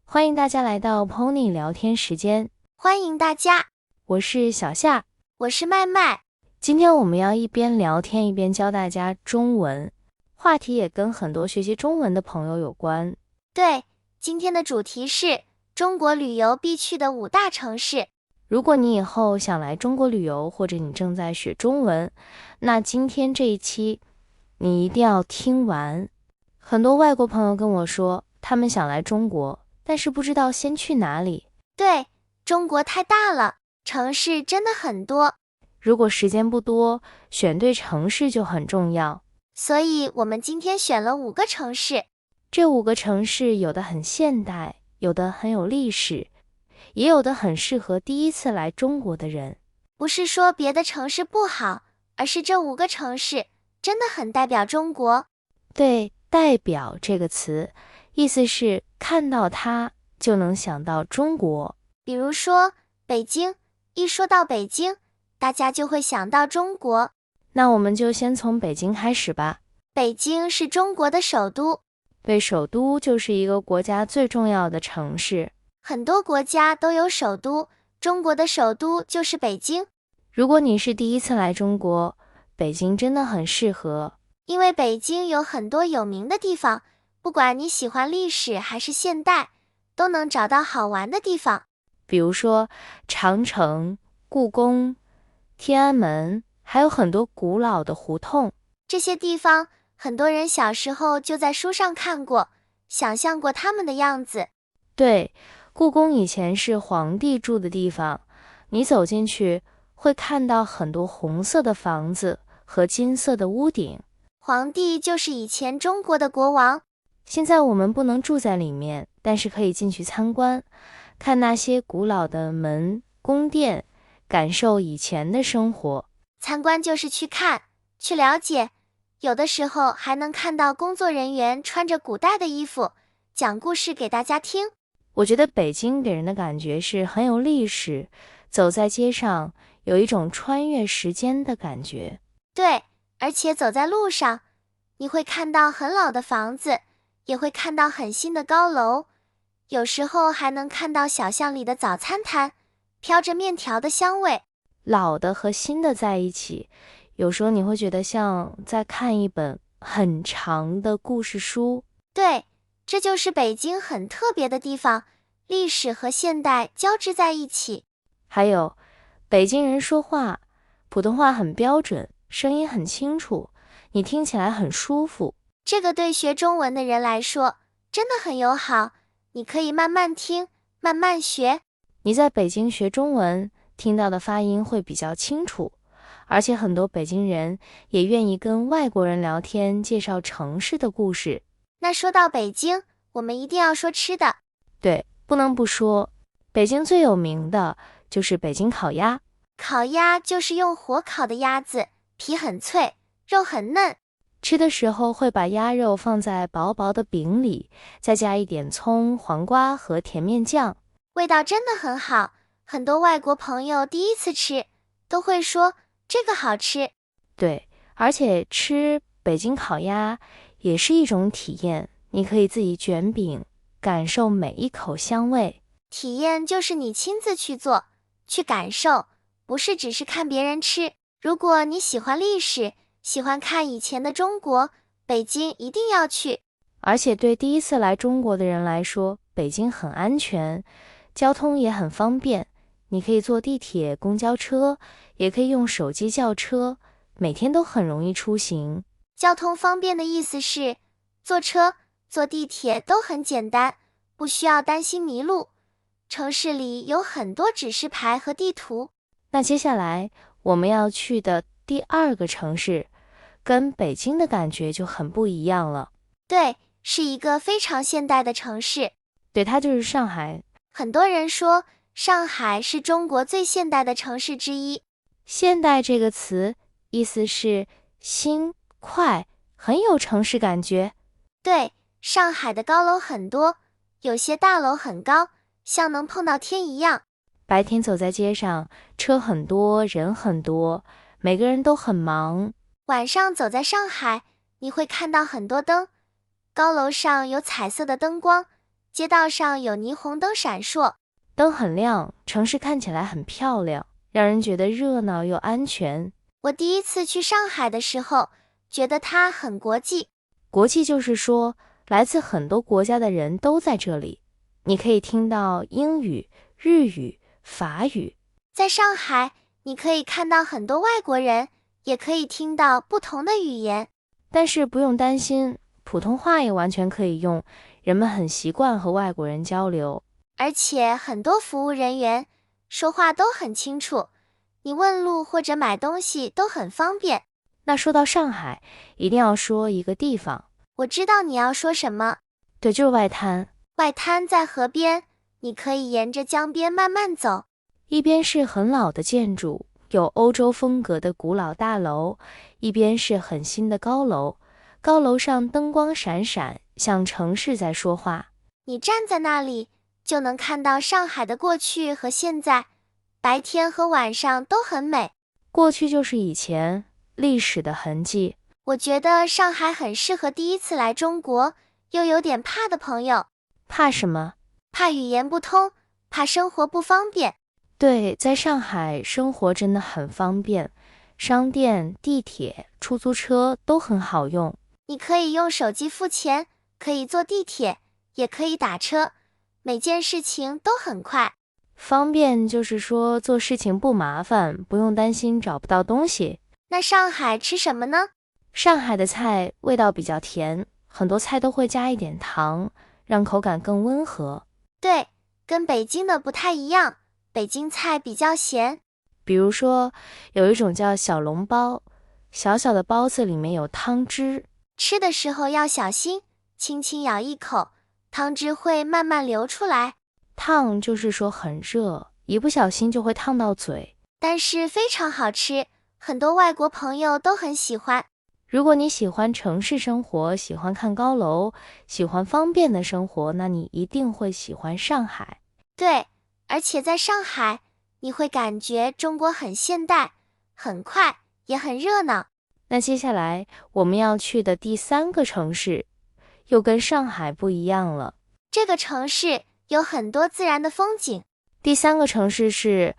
欢迎大家来到 Pony 聊天时间。欢迎大家，我是小夏，我是麦麦。今天我们要一边聊天一边教大家中文，话题也跟很多学习中文的朋友有关。对，今天的主题是中国旅游必去的5大城市。如果你以后想来中国旅游，或者你正在学中文，那今天这一期你一定要听完。很多外国朋友跟我说，他们想来中国，但是不知道先去哪里。对，中国太大了，城市真的很多。如果时间不多，选对城市就很重要。所以我们今天选了5个城市。这5个城市有的很现代，有的很有历史，也有的很适合第一次来中国的人。不是说别的城市不好，而是这5个城市真的很代表中国。对，代表这个词，意思是看到它就能想到中国。比如说北京，一说到北京，大家就会想到中国。那我们就先从北京开始吧。北京是中国的首都。对，首都就是一个国家最重要的城市。很多国家都有首都，中国的首都就是北京。如果你是第一次来中国，北京真的很适合。因为北京有很多有名的地方，不管你喜欢历史还是现代，都能找到好玩的地方。比如说长城、故宫、天安门，还有很多古老的胡同。这些地方，很多人小时候就在书上看过，想象过他们的样子。对，故宫以前是皇帝住的地方，你走进去会看到很多红色的房子和金色的屋顶。皇帝就是以前中国的国王。现在我们不能住在里面，但是可以进去参观，看那些古老的门、宫殿，感受以前的生活。参观就是去看，去了解，有的时候还能看到工作人员穿着古代的衣服，讲故事给大家听。我觉得北京给人的感觉是很有历史，走在街上有一种穿越时间的感觉。对，而且走在路上，你会看到很老的房子，也会看到很新的高楼，有时候还能看到小巷里的早餐摊，飘着面条的香味。老的和新的在一起，有时候你会觉得像在看一本很长的故事书。对，这就是北京很特别的地方，历史和现代交织在一起。还有，北京人说话，普通话很标准，声音很清楚，你听起来很舒服。这个对学中文的人来说，真的很友好，你可以慢慢听，慢慢学。你在北京学中文，听到的发音会比较清楚，而且很多北京人也愿意跟外国人聊天，介绍城市的故事。那说到北京，我们一定要说吃的。对，不能不说，北京最有名的就是北京烤鸭。烤鸭就是用火烤的鸭子，皮很脆，肉很嫩。吃的时候会把鸭肉放在薄薄的饼里，再加一点葱、黄瓜和甜面酱，味道真的很好。很多外国朋友第一次吃，都会说这个好吃。对，而且吃北京烤鸭也是一种体验，你可以自己卷饼，感受每一口香味。体验就是你亲自去做，去感受，不是只是看别人吃。如果你喜欢历史，喜欢看以前的中国，北京一定要去。而且对第一次来中国的人来说，北京很安全，交通也很方便。你可以坐地铁、公交车，也可以用手机叫车，每天都很容易出行。交通方便的意思是，坐车、坐地铁都很简单，不需要担心迷路。城市里有很多指示牌和地图。那接下来我们要去的第2个城市，跟北京的感觉就很不一样了。对，是一个非常现代的城市。对，它就是上海。很多人说，上海是中国最现代的城市之一。现代这个词意思是新、快，很有城市感觉。对，上海的高楼很多，有些大楼很高，像能碰到天一样。白天走在街上，车很多，人很多，每个人都很忙。晚上走在上海，你会看到很多灯，高楼上有彩色的灯光，街道上有霓虹灯闪烁，灯很亮，城市看起来很漂亮，让人觉得热闹又安全。我第一次去上海的时候，觉得它很国际。国际就是说，来自很多国家的人都在这里，你可以听到英语、日语、法语。在上海，你可以看到很多外国人，也可以听到不同的语言。但是不用担心，普通话也完全可以用，人们很习惯和外国人交流。而且很多服务人员说话都很清楚，你问路或者买东西都很方便。那说到上海，一定要说一个地方。我知道你要说什么。对，就是外滩。外滩在河边，你可以沿着江边慢慢走。一边是很老的建筑，有欧洲风格的古老大楼，一边是很新的高楼，高楼上灯光闪闪，像城市在说话。你站在那里，就能看到上海的过去和现在，白天和晚上都很美。过去就是以前，历史的痕迹。我觉得上海很适合第一次来中国，又有点怕的朋友。怕什么？怕语言不通，怕生活不方便。对，在上海生活真的很方便，商店、地铁、出租车都很好用。你可以用手机付钱，可以坐地铁，也可以打车，每件事情都很快。方便就是说做事情不麻烦，不用担心找不到东西。那上海吃什么呢？上海的菜味道比较甜，很多菜都会加一点糖，让口感更温和。对，跟北京的不太一样，北京菜比较咸。比如说，有一种叫小笼包，小小的包子里面有汤汁，吃的时候要小心，轻轻咬一口，汤汁会慢慢流出来。烫就是说很热，一不小心就会烫到嘴。但是非常好吃，很多外国朋友都很喜欢。如果你喜欢城市生活，喜欢看高楼，喜欢方便的生活，那你一定会喜欢上海。对，而且在上海，你会感觉中国很现代，很快，也很热闹。那接下来我们要去的第3个城市，又跟上海不一样了。这个城市有很多自然的风景。第3个城市是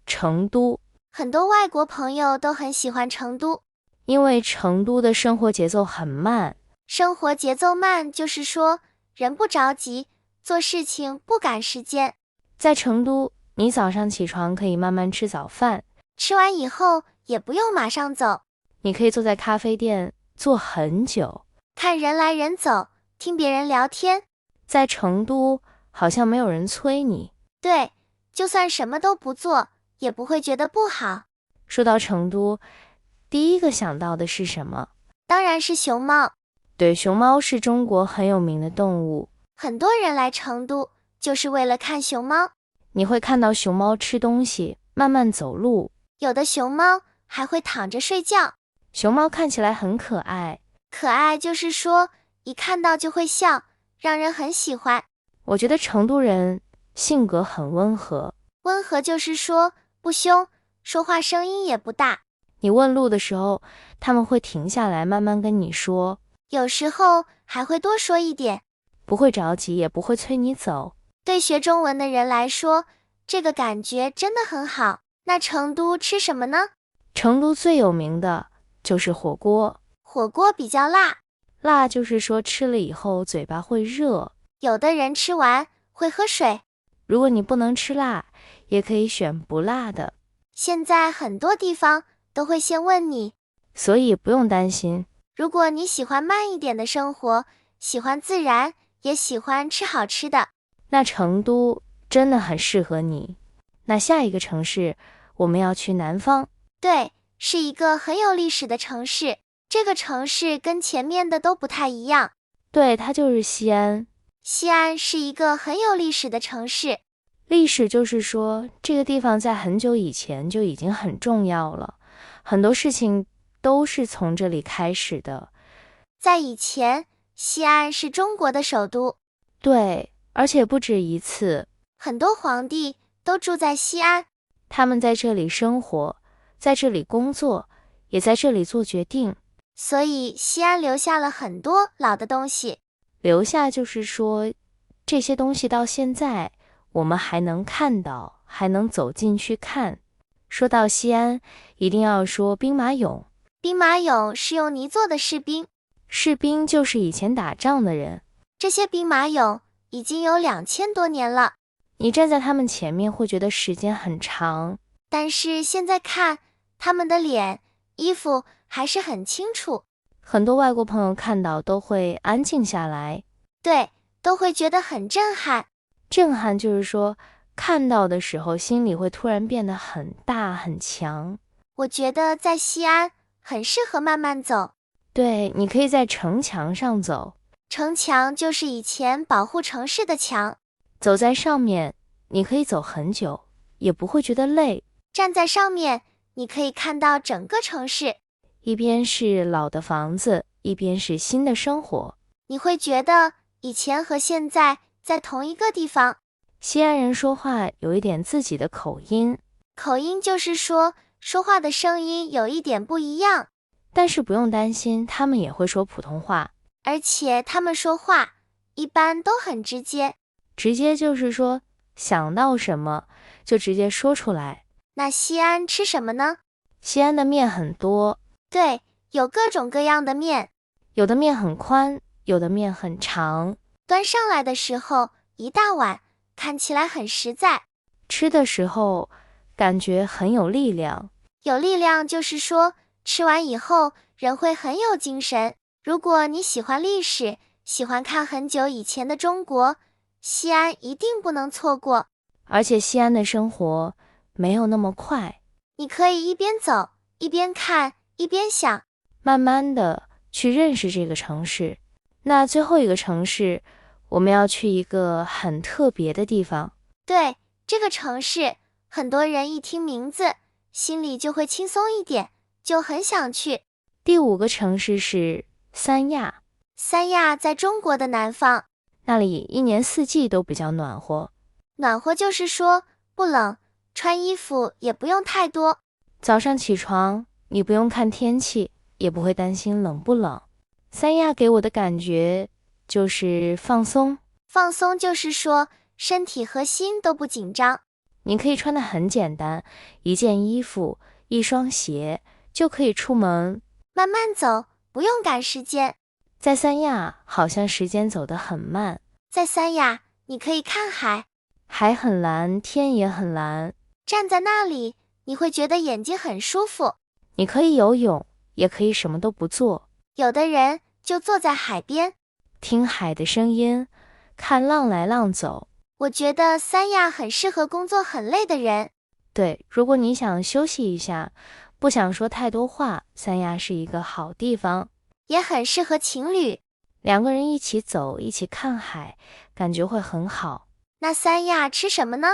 成都。很多外国朋友都很喜欢成都，因为成都的生活节奏很慢。生活节奏慢就是说人不着急，做事情不赶时间。在成都，你早上起床可以慢慢吃早饭，吃完以后也不用马上走，你可以坐在咖啡店坐很久，看人来人走，听别人聊天。在成都好像没有人催你。对，就算什么都不做，也不会觉得不好。说到成都，第一个想到的是什么？当然是熊猫。对，熊猫是中国很有名的动物。很多人来成都就是为了看熊猫。你会看到熊猫吃东西，慢慢走路。有的熊猫还会躺着睡觉。熊猫看起来很可爱。可爱就是说一看到就会笑，让人很喜欢。我觉得成都人性格很温和。温和就是说不凶，说话声音也不大。你问路的时候，他们会停下来慢慢跟你说，有时候还会多说一点，不会着急，也不会催你走。对学中文的人来说，这个感觉真的很好。那成都吃什么呢？成都最有名的就是火锅。火锅比较辣。辣就是说吃了以后嘴巴会热。有的人吃完会喝水。如果你不能吃辣，也可以选不辣的。现在很多地方都会先问你，所以不用担心。如果你喜欢慢一点的生活，喜欢自然，也喜欢吃好吃的，那成都真的很适合你。那下一个城市，我们要去南方。对，是一个很有历史的城市。这个城市跟前面的都不太一样。对，它就是西安。西安是一个很有历史的城市。历史就是说，这个地方在很久以前就已经很重要了，很多事情都是从这里开始的。在以前，西安是中国的首都。对，而且不止一次。很多皇帝都住在西安，他们在这里生活，在这里工作，也在这里做决定。所以西安留下了很多老的东西。留下就是说，这些东西到现在我们还能看到，还能走进去看。说到西安，一定要说兵马俑。兵马俑是用泥做的士兵，士兵就是以前打仗的人。这些兵马俑已经有2000多年了。你站在他们前面会觉得时间很长，但是现在看，他们的脸、衣服还是很清楚。很多外国朋友看到都会安静下来。对，都会觉得很震撼。震撼就是说，看到的时候心里会突然变得很大很强。我觉得在西安很适合慢慢走。对，你可以在城墙上走。城墙就是以前保护城市的墙。走在上面，你可以走很久，也不会觉得累。站在上面，你可以看到整个城市。一边是老的房子，一边是新的生活。你会觉得以前和现在在同一个地方。西安人说话有一点自己的口音，口音就是说话的声音有一点不一样。但是不用担心，他们也会说普通话。而且他们说话一般都很直接。直接就是说想到什么就直接说出来。那西安吃什么呢？西安的面很多。对，有各种各样的面。有的面很宽，有的面很长。端上来的时候一大碗，看起来很实在。吃的时候感觉很有力量。有力量就是说吃完以后人会很有精神。如果你喜欢历史，喜欢看很久以前的中国，西安一定不能错过。而且西安的生活没有那么快，你可以一边走，一边看，一边想，慢慢的去认识这个城市。那最后一个城市，我们要去一个很特别的地方。对，这个城市，很多人一听名字，心里就会轻松一点，就很想去。第5个城市是三亚。三亚在中国的南方，那里一年四季都比较暖和。暖和就是说不冷，穿衣服也不用太多。早上起床，你不用看天气，也不会担心冷不冷。三亚给我的感觉就是放松。放松就是说身体和心都不紧张。你可以穿得很简单，一件衣服，一双鞋，就可以出门。慢慢走，不用赶时间。在三亚，好像时间走得很慢。在三亚，你可以看海，海很蓝，天也很蓝。站在那里，你会觉得眼睛很舒服。你可以游泳，也可以什么都不做。有的人就坐在海边，听海的声音，看浪来浪走。我觉得三亚很适合工作很累的人。对，如果你想休息一下，不想说太多话，三亚是一个好地方。也很适合情侣，2个人一起走，一起看海，感觉会很好。那三亚吃什么呢？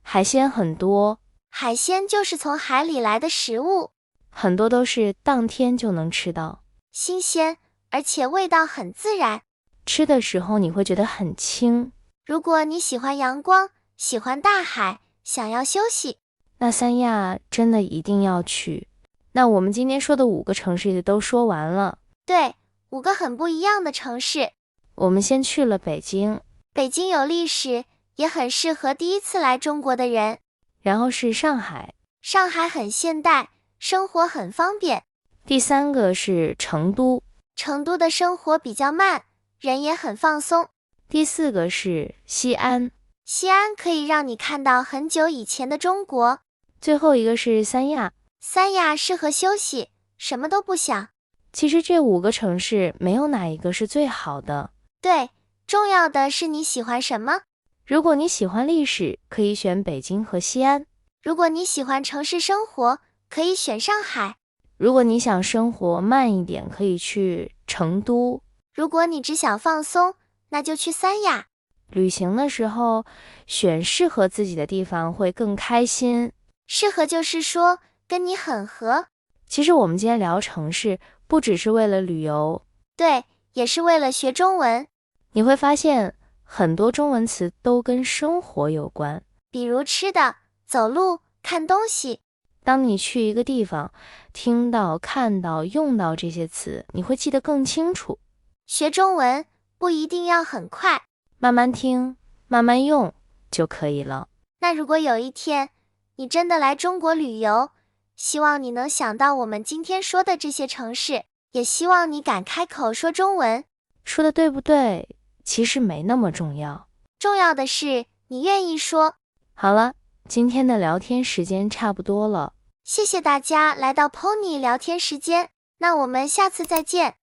海鲜很多。海鲜就是从海里来的食物，很多都是当天就能吃到，新鲜，而且味道很自然。吃的时候你会觉得很轻。如果你喜欢阳光，喜欢大海，想要休息，那三亚真的一定要去。那我们今天说的5个城市都说完了。对，5个很不一样的城市。我们先去了北京。北京有历史，也很适合第一次来中国的人。然后是上海。上海很现代，生活很方便。第3个是成都。成都的生活比较慢，人也很放松。第4个是西安。西安可以让你看到很久以前的中国。最后一个是三亚。三亚适合休息，什么都不想。其实这5个城市没有哪一个是最好的。对，重要的是你喜欢什么。如果你喜欢历史，可以选北京和西安。如果你喜欢城市生活，可以选上海。如果你想生活慢一点，可以去成都。如果你只想放松，那就去三亚。旅行的时候，选适合自己的地方会更开心。适合就是说跟你很合。其实我们今天聊城市，不只是为了旅游，对，也是为了学中文。你会发现很多中文词都跟生活有关，比如吃的、走路、看东西。当你去一个地方，听到、看到、用到这些词，你会记得更清楚。学中文不一定要很快，慢慢听，慢慢用就可以了。那如果有一天你真的来中国旅游，希望你能想到我们今天说的这些城市，也希望你敢开口说中文。说的对不对？其实没那么重要，重要的是你愿意说。好了，今天的聊天时间差不多了。谢谢大家来到 Pony 聊天时间，那我们下次再见。